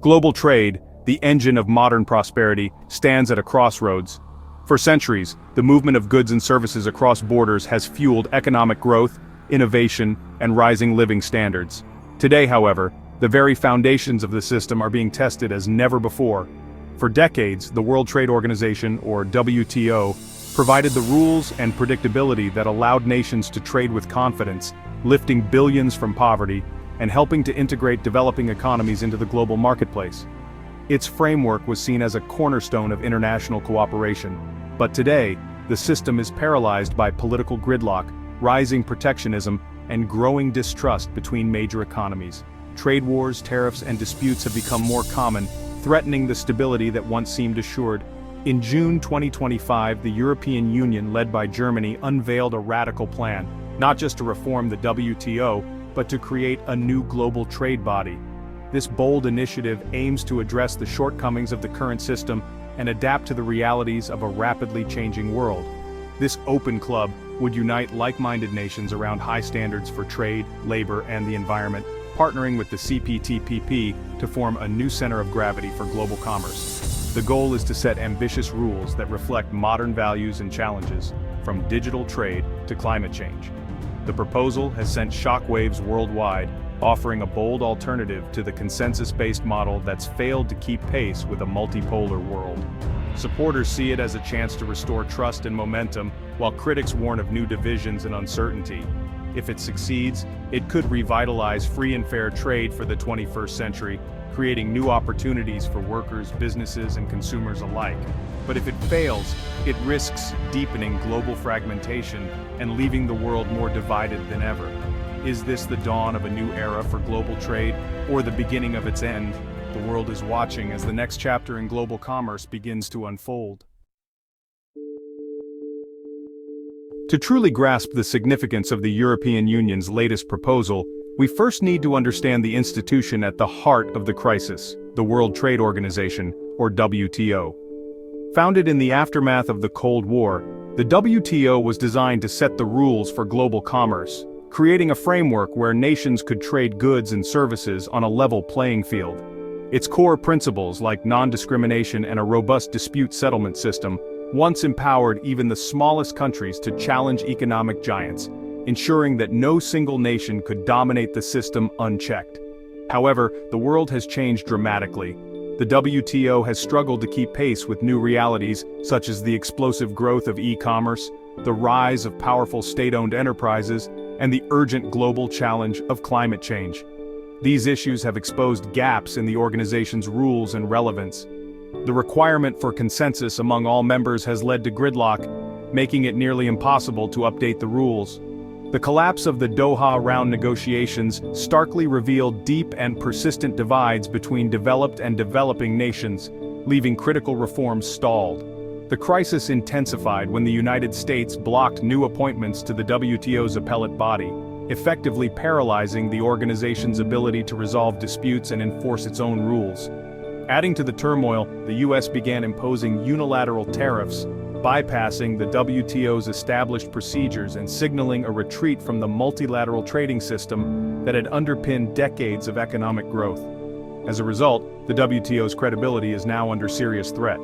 Global trade, the engine of modern prosperity, stands at a crossroads. For centuries, the movement of goods and services across borders has fueled economic growth, innovation, and rising living standards. Today, however, the very foundations of the system are being tested as never before. For decades, the World Trade Organization, or WTO, provided the rules and predictability that allowed nations to trade with confidence, lifting billions from poverty and helping to integrate developing economies into the global marketplace. Its framework was seen as a cornerstone of international cooperation. But today, the system is paralyzed by political gridlock, rising protectionism, and growing distrust between major economies. Trade wars, tariffs, and disputes have become more common, threatening the stability that once seemed assured. In June 2025, the European Union, led by Germany, unveiled a radical plan, not just to reform the WTO, but to create a new global trade body. This bold initiative aims to address the shortcomings of the current system and adapt to the realities of a rapidly changing world. This open club would unite like-minded nations around high standards for trade, labor, and the environment, partnering with the CPTPP to form a new center of gravity for global commerce. The goal is to set ambitious rules that reflect modern values and challenges, from digital trade to climate change. The proposal has sent shockwaves worldwide, offering a bold alternative to the consensus-based model that's failed to keep pace with a multipolar world. Supporters see it as a chance to restore trust and momentum, while critics warn of new divisions and uncertainty. If it succeeds, it could revitalize free and fair trade for the 21st century, creating new opportunities for workers, businesses, and consumers alike. But if it fails, it risks deepening global fragmentation and leaving the world more divided than ever. Is this the dawn of a new era for global trade, or the beginning of its end? The world is watching as the next chapter in global commerce begins to unfold. To truly grasp the significance of the European Union's latest proposal, we first need to understand the institution at the heart of the crisis, the World Trade Organization, or WTO. Founded in the aftermath of the Cold War, the WTO was designed to set the rules for global commerce, creating a framework where nations could trade goods and services on a level playing field. Its core principles, like non-discrimination and a robust dispute settlement system, once empowered even the smallest countries to challenge economic giants, ensuring that no single nation could dominate the system unchecked. However, the world has changed dramatically. The WTO has struggled to keep pace with new realities, such as the explosive growth of e-commerce, the rise of powerful state-owned enterprises, and the urgent global challenge of climate change. These issues have exposed gaps in the organization's rules and relevance. The requirement for consensus among all members has led to gridlock, making it nearly impossible to update the rules. The collapse of the Doha round negotiations starkly revealed deep and persistent divides between developed and developing nations, leaving critical reforms stalled. The crisis intensified when the United States blocked new appointments to the WTO's appellate body, effectively paralyzing the organization's ability to resolve disputes and enforce its own rules. Adding to the turmoil, the U.S. began imposing unilateral tariffs, bypassing the WTO's established procedures and signaling a retreat from the multilateral trading system that had underpinned decades of economic growth. As a result, the WTO's credibility is now under serious threat.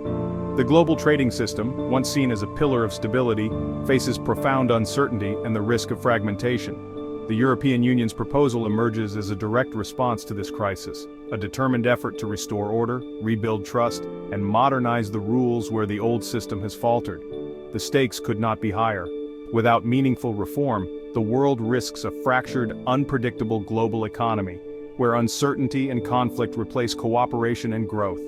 The global trading system, once seen as a pillar of stability, faces profound uncertainty and the risk of fragmentation. The European Union's proposal emerges as a direct response to this crisis, a determined effort to restore order, rebuild trust, and modernize the rules where the old system has faltered. The stakes could not be higher. Without meaningful reform, the world risks a fractured, unpredictable global economy, where uncertainty and conflict replace cooperation and growth.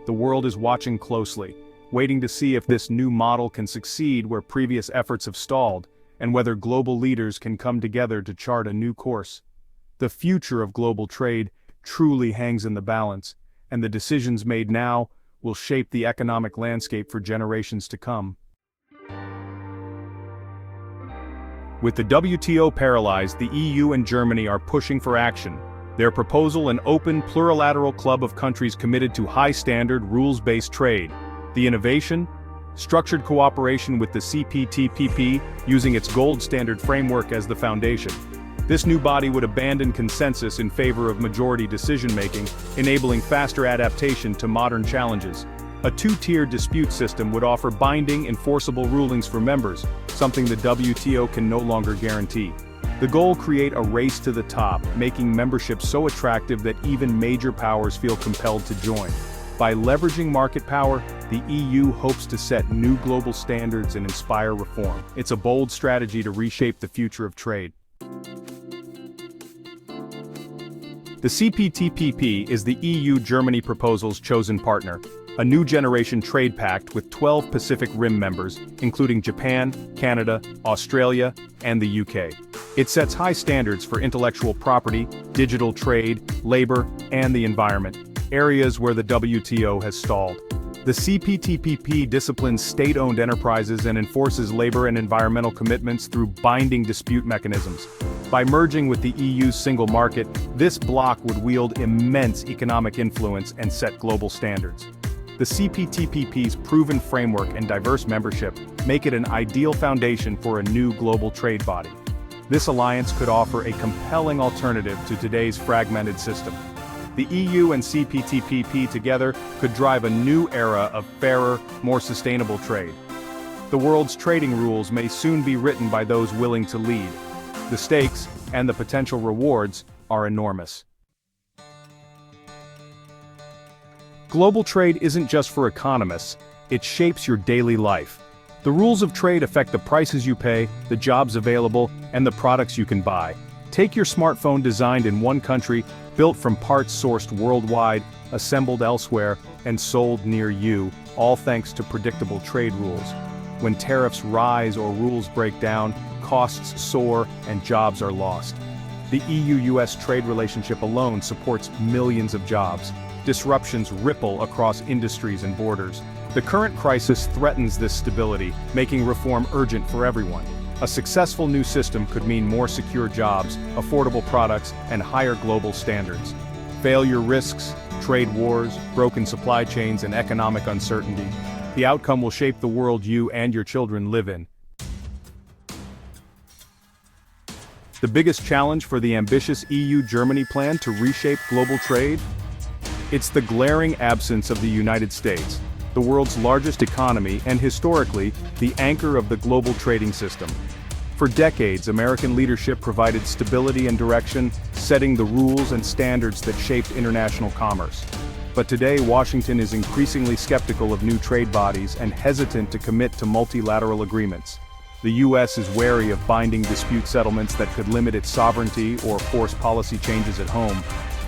The world is watching closely, waiting to see if this new model can succeed where previous efforts have stalled, and whether global leaders can come together to chart a new course. The future of global trade truly hangs in the balance, and the decisions made now will shape the economic landscape for generations to come. With the WTO paralyzed, the EU and Germany are pushing for action. Their proposal, an open, plurilateral club of countries committed to high-standard, rules-based trade. The innovation? Structured cooperation with the CPTPP, using its gold standard framework as the foundation. This new body would abandon consensus in favor of majority decision-making, enabling faster adaptation to modern challenges. A two-tier dispute system would offer binding, enforceable rulings for members, something the WTO can no longer guarantee. The goal: create a race to the top, making membership so attractive that even major powers feel compelled to join. By leveraging market power, the EU hopes to set new global standards and inspire reform. It's a bold strategy to reshape the future of trade. The CPTPP is the EU-Germany proposal's chosen partner, a new generation trade pact with 12 Pacific Rim members, including Japan, Canada, Australia, and the UK. It sets high standards for intellectual property, digital trade, labor, and the environment, areas where the WTO has stalled. The CPTPP disciplines state-owned enterprises and enforces labor and environmental commitments through binding dispute mechanisms. By merging with the EU's single market, this bloc would wield immense economic influence and set global standards. The CPTPP's proven framework and diverse membership make it an ideal foundation for a new global trade body. This alliance could offer a compelling alternative to today's fragmented system. The EU and CPTPP together could drive a new era of fairer, more sustainable trade. The world's trading rules may soon be written by those willing to lead. The stakes, and the potential rewards, are enormous. Global trade isn't just for economists, it shapes your daily life. The rules of trade affect the prices you pay, the jobs available, and the products you can buy. Take your smartphone designed in one country, built from parts sourced worldwide, assembled elsewhere, and sold near you, all thanks to predictable trade rules. When tariffs rise or rules break down, costs soar and jobs are lost. The EU-US trade relationship alone supports millions of jobs. Disruptions ripple across industries and borders. The current crisis threatens this stability, making reform urgent for everyone. A successful new system could mean more secure jobs, affordable products, and higher global standards. Failure risks, trade wars, broken supply chains, and economic uncertainty. The outcome will shape the world you and your children live in. The biggest challenge for the ambitious EU-Germany plan to reshape global trade? It's the glaring absence of the United States, the world's largest economy and historically, the anchor of the global trading system. For decades, American leadership provided stability and direction, setting the rules and standards that shaped international commerce. But today, Washington is increasingly skeptical of new trade bodies and hesitant to commit to multilateral agreements. The U.S. is wary of binding dispute settlements that could limit its sovereignty or force policy changes at home.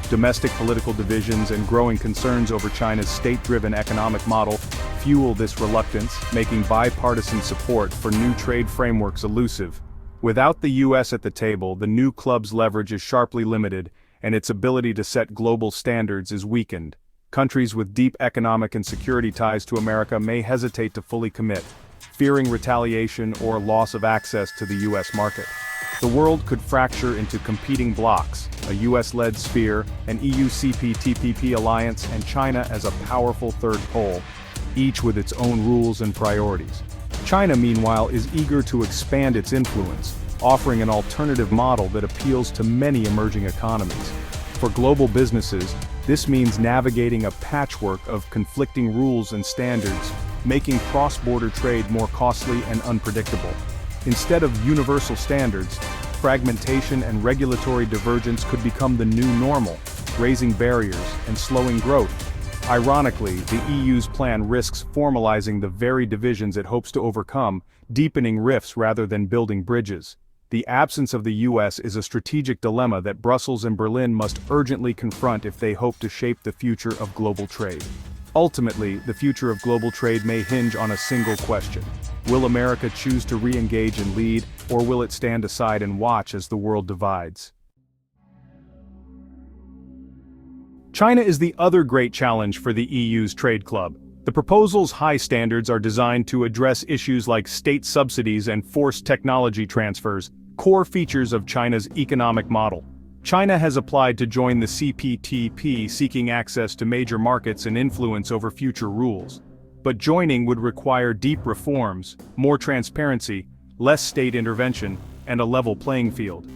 Domestic political divisions and growing concerns over China's state-driven economic model fuel this reluctance, making bipartisan support for new trade frameworks elusive. Without the U.S. at the table, the new club's leverage is sharply limited, and its ability to set global standards is weakened. Countries with deep economic and security ties to America may hesitate to fully commit, fearing retaliation or loss of access to the U.S. market. The world could fracture into competing blocs, a US-led sphere, an EU-CPTPP alliance, and China as a powerful third pole, each with its own rules and priorities. China, meanwhile, is eager to expand its influence, offering an alternative model that appeals to many emerging economies. For global businesses, this means navigating a patchwork of conflicting rules and standards, making cross-border trade more costly and unpredictable. Instead of universal standards, fragmentation and regulatory divergence could become the new normal, raising barriers and slowing growth. Ironically, the EU's plan risks formalizing the very divisions it hopes to overcome, deepening rifts rather than building bridges. The absence of the US is a strategic dilemma that Brussels and Berlin must urgently confront if they hope to shape the future of global trade. Ultimately, the future of global trade may hinge on a single question. Will America choose to re-engage and lead, or will it stand aside and watch as the world divides? China is the other great challenge for the EU's trade club. The proposal's high standards are designed to address issues like state subsidies and forced technology transfers, core features of China's economic model. China has applied to join the CPTPP, seeking access to major markets and influence over future rules. But joining would require deep reforms, more transparency, less state intervention, and a level playing field.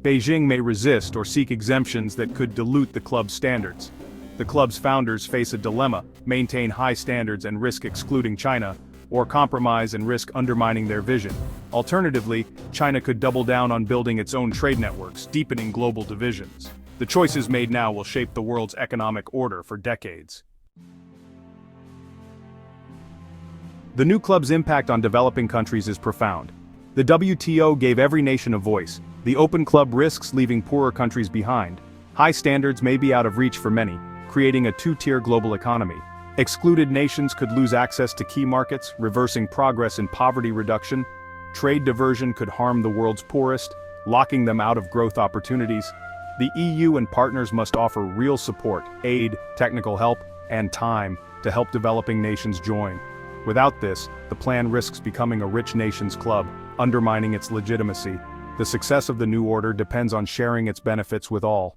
Beijing may resist or seek exemptions that could dilute the club's standards. The club's founders face a dilemma: maintain high standards and risk excluding China, or compromise and risk undermining their vision. Alternatively, China could double down on building its own trade networks, deepening global divisions. The choices made now will shape the world's economic order for decades. The new club's impact on developing countries is profound. The WTO gave every nation a voice. The open club risks leaving poorer countries behind. High standards may be out of reach for many, creating a two-tier global economy. Excluded nations could lose access to key markets, reversing progress in poverty reduction. Trade diversion could harm the world's poorest, locking them out of growth opportunities. The EU and partners must offer real support, aid, technical help, and time to help developing nations join. Without this, the plan risks becoming a rich nations club, undermining its legitimacy. The success of the new order depends on sharing its benefits with all.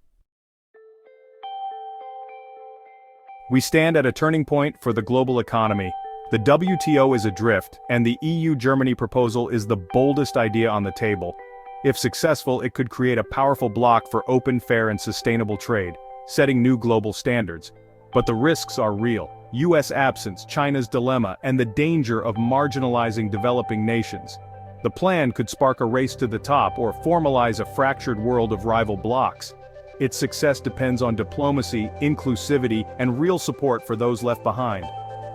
We stand at a turning point for the global economy. The WTO is adrift, and the EU-Germany proposal is the boldest idea on the table. If successful, it could create a powerful bloc for open, fair, and sustainable trade, setting new global standards. But the risks are real: US absence, China's dilemma, and the danger of marginalizing developing nations. The plan could spark a race to the top or formalize a fractured world of rival blocs. Its success depends on diplomacy, inclusivity, and real support for those left behind.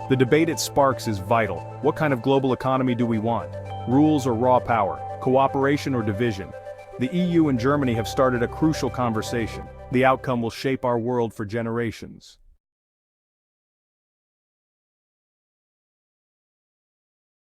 The debate it sparks is vital. What kind of global economy do we want? Rules or raw power? Cooperation or division? The EU and Germany have started a crucial conversation. The outcome will shape our world for generations.